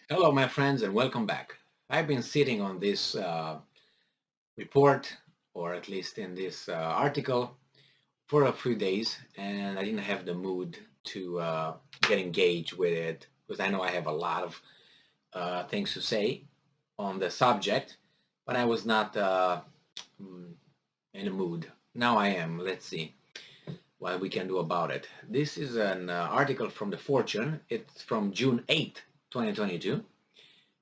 Hello, my friends, and welcome back. I've been sitting on this report, or at least in this article, for a few days, and I didn't have the mood to get engaged with it because I know I have a lot of things to say on the subject, but I was not mm, in the mood. Now I am. Let's see what we can do about it. This is an article from the Fortune. It's from June 8th, 2022,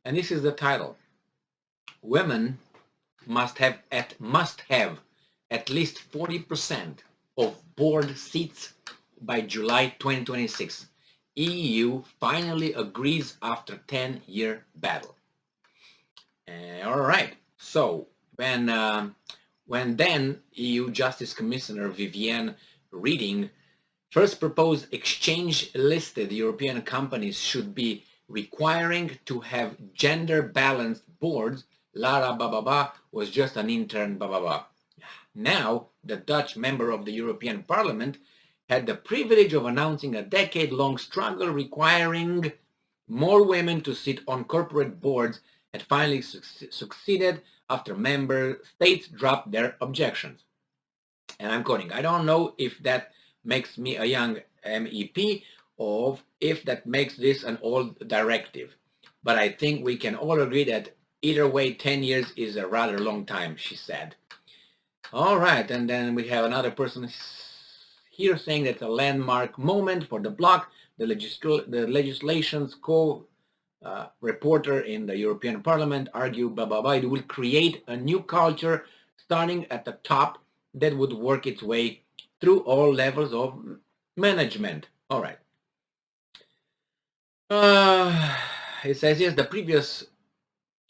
and this is the title. Women must have at least 40% of board seats by July 2026. EU finally agrees after 10-year battle. All right. So when then EU Justice Commissioner Viviane Reding first proposed exchange listed European companies should be requiring to have gender balanced boards, Lara Bababa was just an intern Bababa. Now, the Dutch member of the European Parliament had the privilege of announcing a decade-long struggle requiring more women to sit on corporate boards had finally succeeded after member states dropped their objections. And I'm quoting, I don't know if that makes me a young MEP or if that makes this an old directive. But I think we can all agree that either way, 10 years is a rather long time, she said. All right, and then we have another person here saying that a landmark moment for the bloc, the legislation's reporter in the European Parliament argued, it will create a new culture starting at the top that would work its way through all levels of management. All right. It says, yes, the previous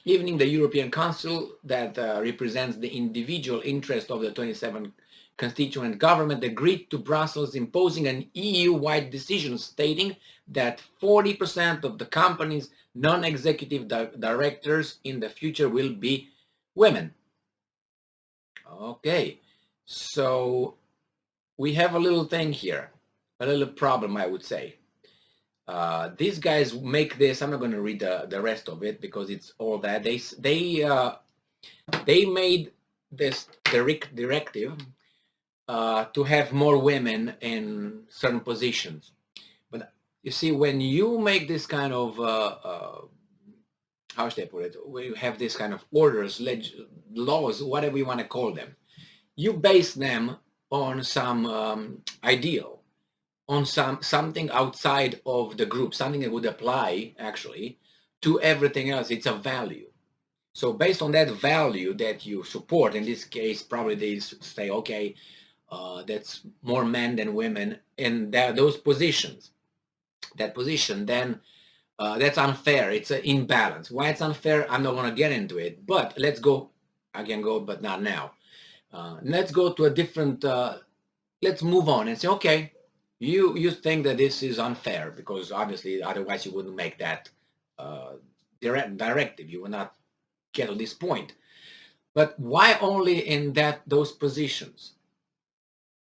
evening, the European Council that represents the individual interest of the 27 constituent government agreed to Brussels imposing an EU-wide decision stating that 40% of the company's non-executive directors in the future will be women. Okay, so we have a little thing here, a little problem, I would say. These guys make this. I'm not going to read the rest of it because it's all that they made this directive to have more women in certain positions. But you see, when you make this kind of how should I put it? When you have this kind of orders, laws, whatever you want to call them, you base them on some ideal, on something outside of the group, something that would apply actually to everything else. It's a value. So based on that value that you support, in this case, probably they say, okay, that's more men than women in those positions. That position, then that's unfair. It's an imbalance. Why it's unfair, I'm not going to get into it. But let's go. I can go, but not now. Let's go to a different. Let's move on and say, okay, you think that this is unfair because obviously otherwise you wouldn't make that directive. You would not get to this point. But why only in those positions?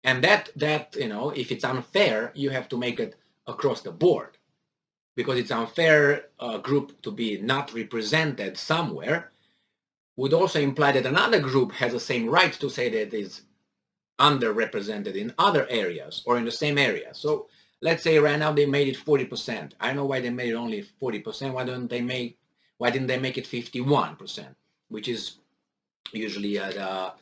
And that if it's unfair, you have to make it across the board because it's unfair group to be not represented somewhere would also imply that another group has the same rights to say that it's underrepresented in other areas or in the same area. So let's say right now they made it 40%. I know why they made it only 40%. Why didn't they make it 51%, which is usually the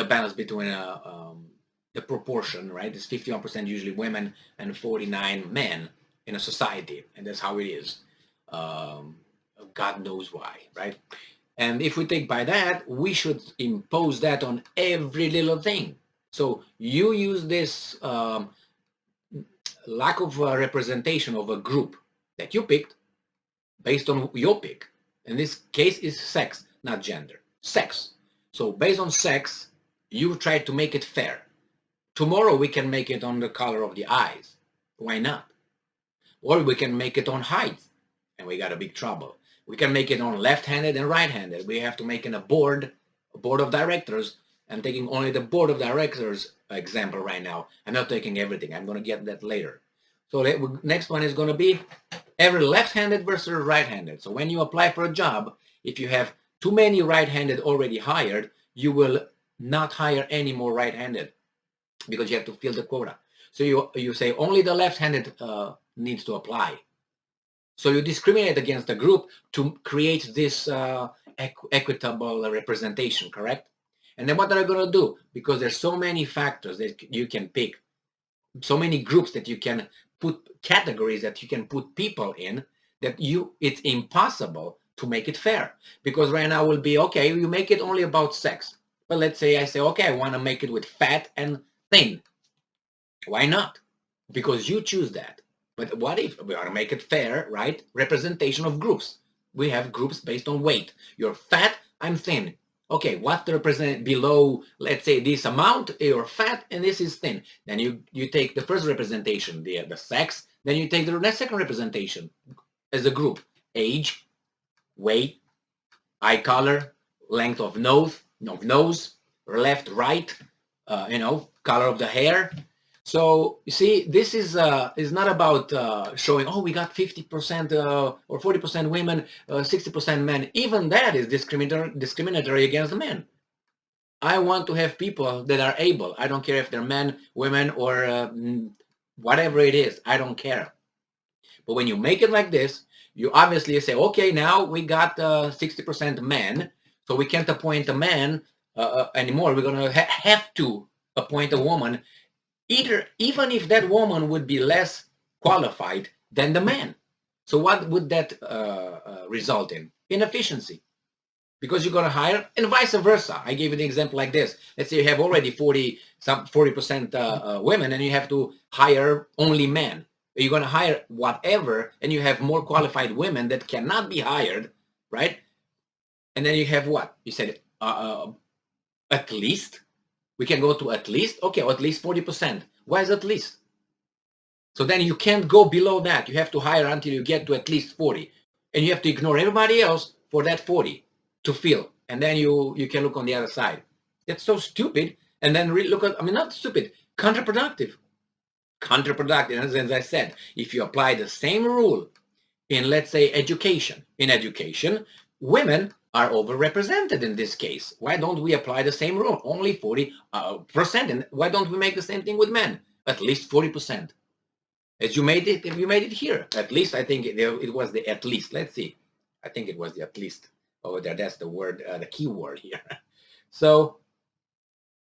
balance between the proportion, right? It's 51% usually women and 49 men in a society, and that's how it is. God knows why, right? And if we take by that, we should impose that on every little thing. So you use this lack of representation of a group that you picked based on your pick. In this case, is sex, not gender. Sex. So based on sex, you try to make it fair. Tomorrow we can make it on the color of the eyes. Why not? Or we can make it on height, and we got a big trouble. We can make it on left-handed and right-handed. We have to make it a board of directors. I'm taking only the board of directors example right now. I'm not taking everything. I'm going to get that later. So next one is going to be every left-handed versus right-handed. So when you apply for a job, if you have too many right-handed already hired, you will not hire any more right-handed because you have to fill the quota. So you say only the left-handed needs to apply. So you discriminate against the group to create this equitable representation, correct? And then what are you going to do? Because there's so many factors that you can pick, so many groups that you can put, categories that you can put people in, that it's impossible to make it fair. Because right now will be, okay, you make it only about sex. But let's say I say, okay, I want to make it with fat and thin. Why not? Because you choose that. But what if we want to make it fair, right? Representation of groups. We have groups based on weight. You're fat, I'm thin. Okay, what represent below, let's say this amount, you're fat and this is thin. Then you take the first representation, the sex, then you take the second representation as a group. Age, weight, eye color, length of nose, left, right, color of the hair. So you see, this is not about showing, oh, we got 50% or 40% women, 60% men. Even that is discriminatory against men. I want to have people that are able. I don't care if they're men, women, or whatever it is. I don't care. But when you make it like this, you obviously say, okay, now we got 60% men, so we can't appoint a man anymore. We're going to have to appoint a woman, even if that woman would be less qualified than the man. So what would that result in? Inefficiency. Because you're going to hire, and vice versa. I gave you an example like this. Let's say you have already 40% women, and you have to hire only men. You're going to hire whatever, and you have more qualified women that cannot be hired, right? And then you have what? You said at least. We can go to at least. Okay, at least 40%. Why is at least? So then you can't go below that. You have to hire until you get to at least 40. And you have to ignore everybody else for that 40 to fill. And then you can look on the other side. That's so stupid. And then look at, not stupid, counterproductive. Counterproductive, as I said, if you apply the same rule in, let's say, education. In education, women are overrepresented in this case. Why don't we apply the same rule? Only 40%. And why don't we make the same thing with men? At least 40%. As you made it here. At least, I think it was the at least. Let's see. I think it was the at least over there. That's the word, the key word here. So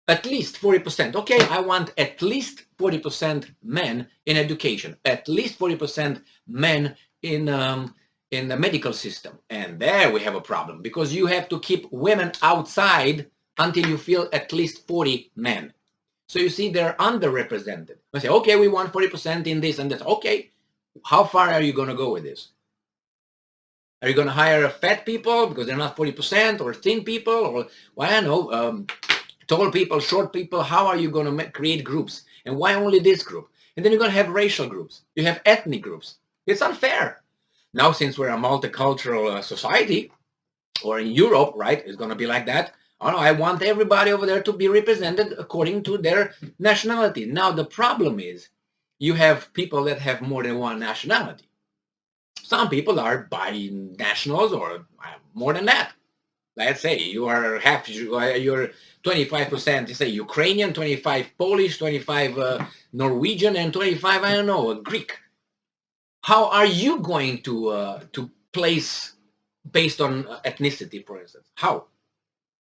at least 40%. Okay, I want at least 40% men in education. At least 40% men in the medical system. And there we have a problem, because you have to keep women outside until you fill at least 40 men. So you see, they're underrepresented. I say, okay, we want 40% in this and that. Okay, how far are you going to go with this? Are you going to hire fat people because they're not 40%, or thin people, or, well, I don't know, tall people, short people? How are you going to create groups? And why only this group? And then you're going to have racial groups. You have ethnic groups. It's unfair. Now, since we're a multicultural society, or in Europe, right, it's going to be like that. Oh, no, I want everybody over there to be represented according to their nationality. Now, the problem is you have people that have more than one nationality. Some people are binationals, or more than that. Let's say you are half, you're 25%, you say Ukrainian, 25 Polish, 25 Norwegian, and 25, I don't know, Greek. How are you going to place based on ethnicity, for instance? How?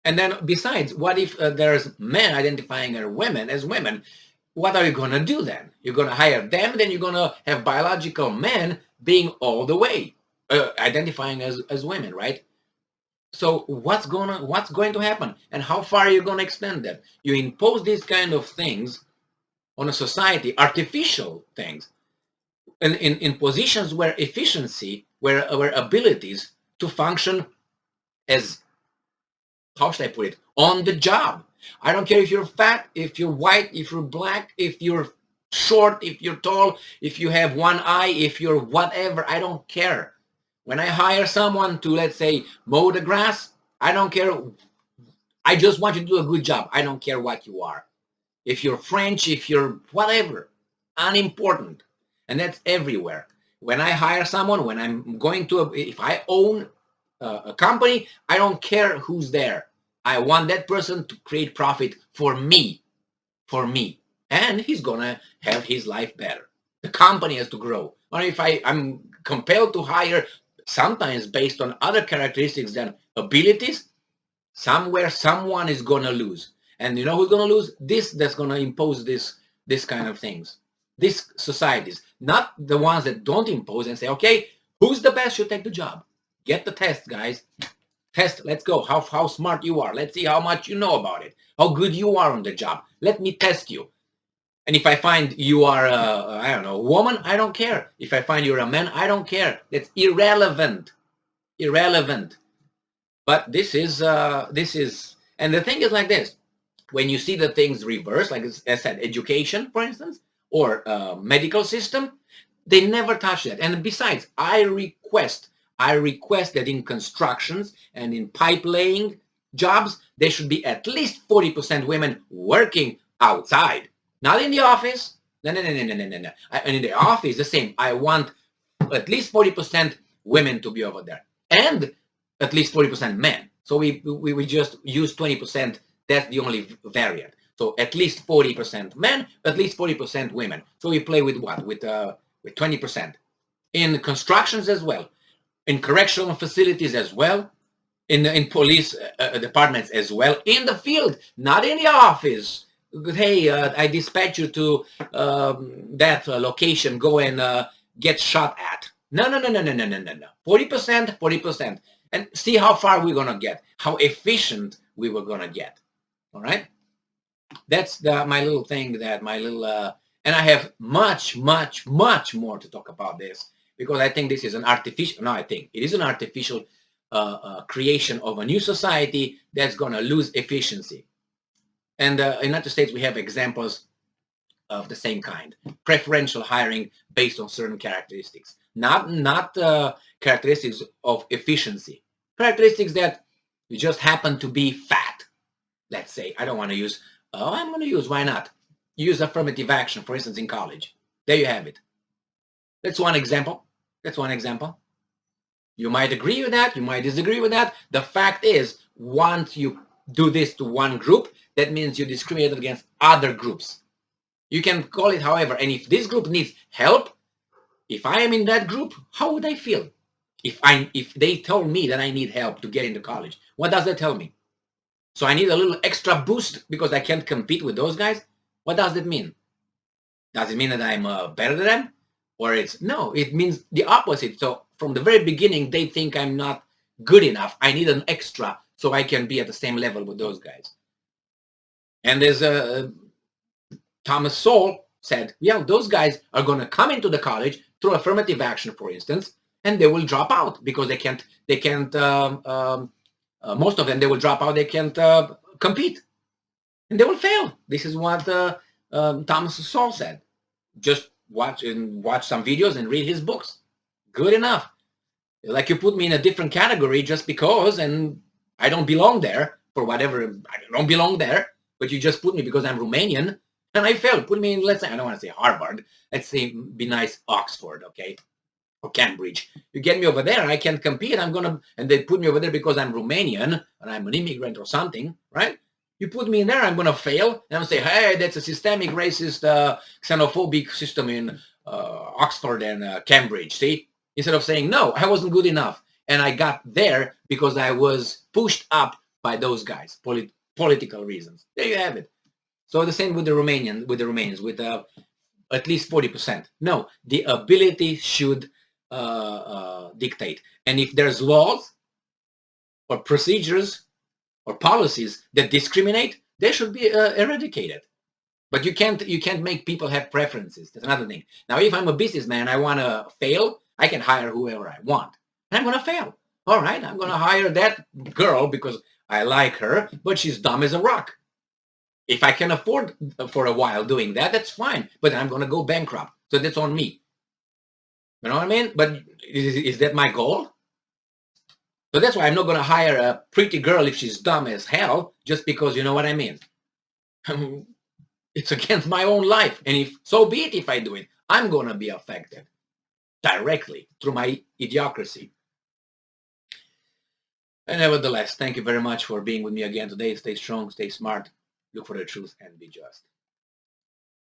And then besides, what if there's men identifying as women? What are you going to do then? You're going to hire them, then you're going to have biological men being all the way identifying as women, right? So what's going to happen, and how far are you going to extend that? You impose these kind of things on a society, artificial things, in positions where efficiency, where our abilities to function as, how should I put it, on the job. I don't care if you're fat, if you're white, if you're black, if you're short, if you're tall, if you have one eye, if you're whatever, I don't care. When I hire someone to, let's say, mow the grass, I don't care. I just want you to do a good job. I don't care what you are. If you're French, if you're whatever, unimportant. And that's everywhere. When I hire someone, when I'm going to, if I own a company, I don't care who's there. I want that person to create profit for me, and he's gonna have his life better. The company has to grow. Or if I'm compelled to hire, sometimes based on other characteristics than abilities, somewhere someone is gonna lose. And you know who's gonna lose? This that's gonna impose this kind of things. These societies, not the ones that don't impose and say, okay, who's the best should take the job. Get the test, guys. Test, let's go. How smart you are. Let's see how much you know about it. How good you are on the job. Let me test you. And if I find you are I don't know, a woman, I don't care. If I find you're a man, I don't care. That's irrelevant. Irrelevant. But this is, and the thing is like this. When you see the things reverse, like I said, education, for instance, or medical system, they never touch that. And besides, I request that in constructions and in pipe laying jobs, there should be at least 40% women working outside, not in the office. No. And in the office, the same. I want at least 40% women to be over there, and at least 40% men. So we just use 20%. That's the only variant. So at least 40% men, at least 40% women. So we play with what? With 20%. In constructions as well, in correctional facilities as well, in police departments as well, in the field, not in the office. Hey, I dispatch you to that location. Go and get shot at. No. 40%, 40%. And see how far we're gonna get, how efficient we were gonna get. All right. That's my little thing, and I have much more to talk about this, because I think this is an artificial, no, I think it is an artificial creation of a new society that's going to lose efficiency. And in the United States, we have examples of the same kind. Preferential hiring based on certain characteristics, not characteristics of efficiency, characteristics that you just happen to be fat. Let's say, I don't want to use, I'm going to use, why not? Use affirmative action, for instance, in college. There you have it. That's one example. You might agree with that. You might disagree with that. The fact is, once you do this to one group, that means you discriminate against other groups. You can call it however. And if this group needs help, if I am in that group, how would I feel? If they told me that I need help to get into college, what does that tell me? So I need a little extra boost because I can't compete with those guys? What does that mean? Does it mean that I'm better than them? Or no, it means the opposite. So from the very beginning, they think I'm not good enough. I need an extra so I can be at the same level with those guys. And there's Thomas Sowell said, yeah, those guys are going to come into the college through affirmative action, for instance, and they will drop out because they can't most of them, they will drop out. They can't compete, and they will fail. This is what Thomas Sowell said. Just watch some videos and read his books. Good enough. Like, you put me in a different category just because, and I don't belong there for whatever. I don't belong there, but you just put me because I'm Romanian, and I failed. Put me in, let's say, I don't want to say Harvard. Let's say, be nice, Oxford, okay? Or Cambridge. You get me over there, I can't compete. And they put me over there because I'm Romanian and I'm an immigrant or something, right? You put me in there, I'm gonna fail, and I'm say, hey, that's a systemic racist, xenophobic system in Oxford and Cambridge. See, instead of saying no, I wasn't good enough, and I got there because I was pushed up by those guys, political reasons. There you have it. So the same with the Romanians, with at least 40%. No, the ability should dictate. And if there's laws or procedures or policies that discriminate, they should be eradicated. But you can't make people have preferences. That's another thing. Now, if I'm a businessman, I want to fail, I can hire whoever I want. And I'm going to fail. All right, I'm going to hire that girl because I like her, but she's dumb as a rock. If I can afford for a while doing that, that's fine. But I'm going to go bankrupt. So that's on me. You know what I mean? But is that my goal? So that's why I'm not going to hire a pretty girl if she's dumb as hell, just because, you know what I mean? It's against my own life. And so be it if I do it. I'm going to be affected directly through my idiocracy. And nevertheless, thank you very much for being with me again today. Stay strong, stay smart, look for the truth, and be just.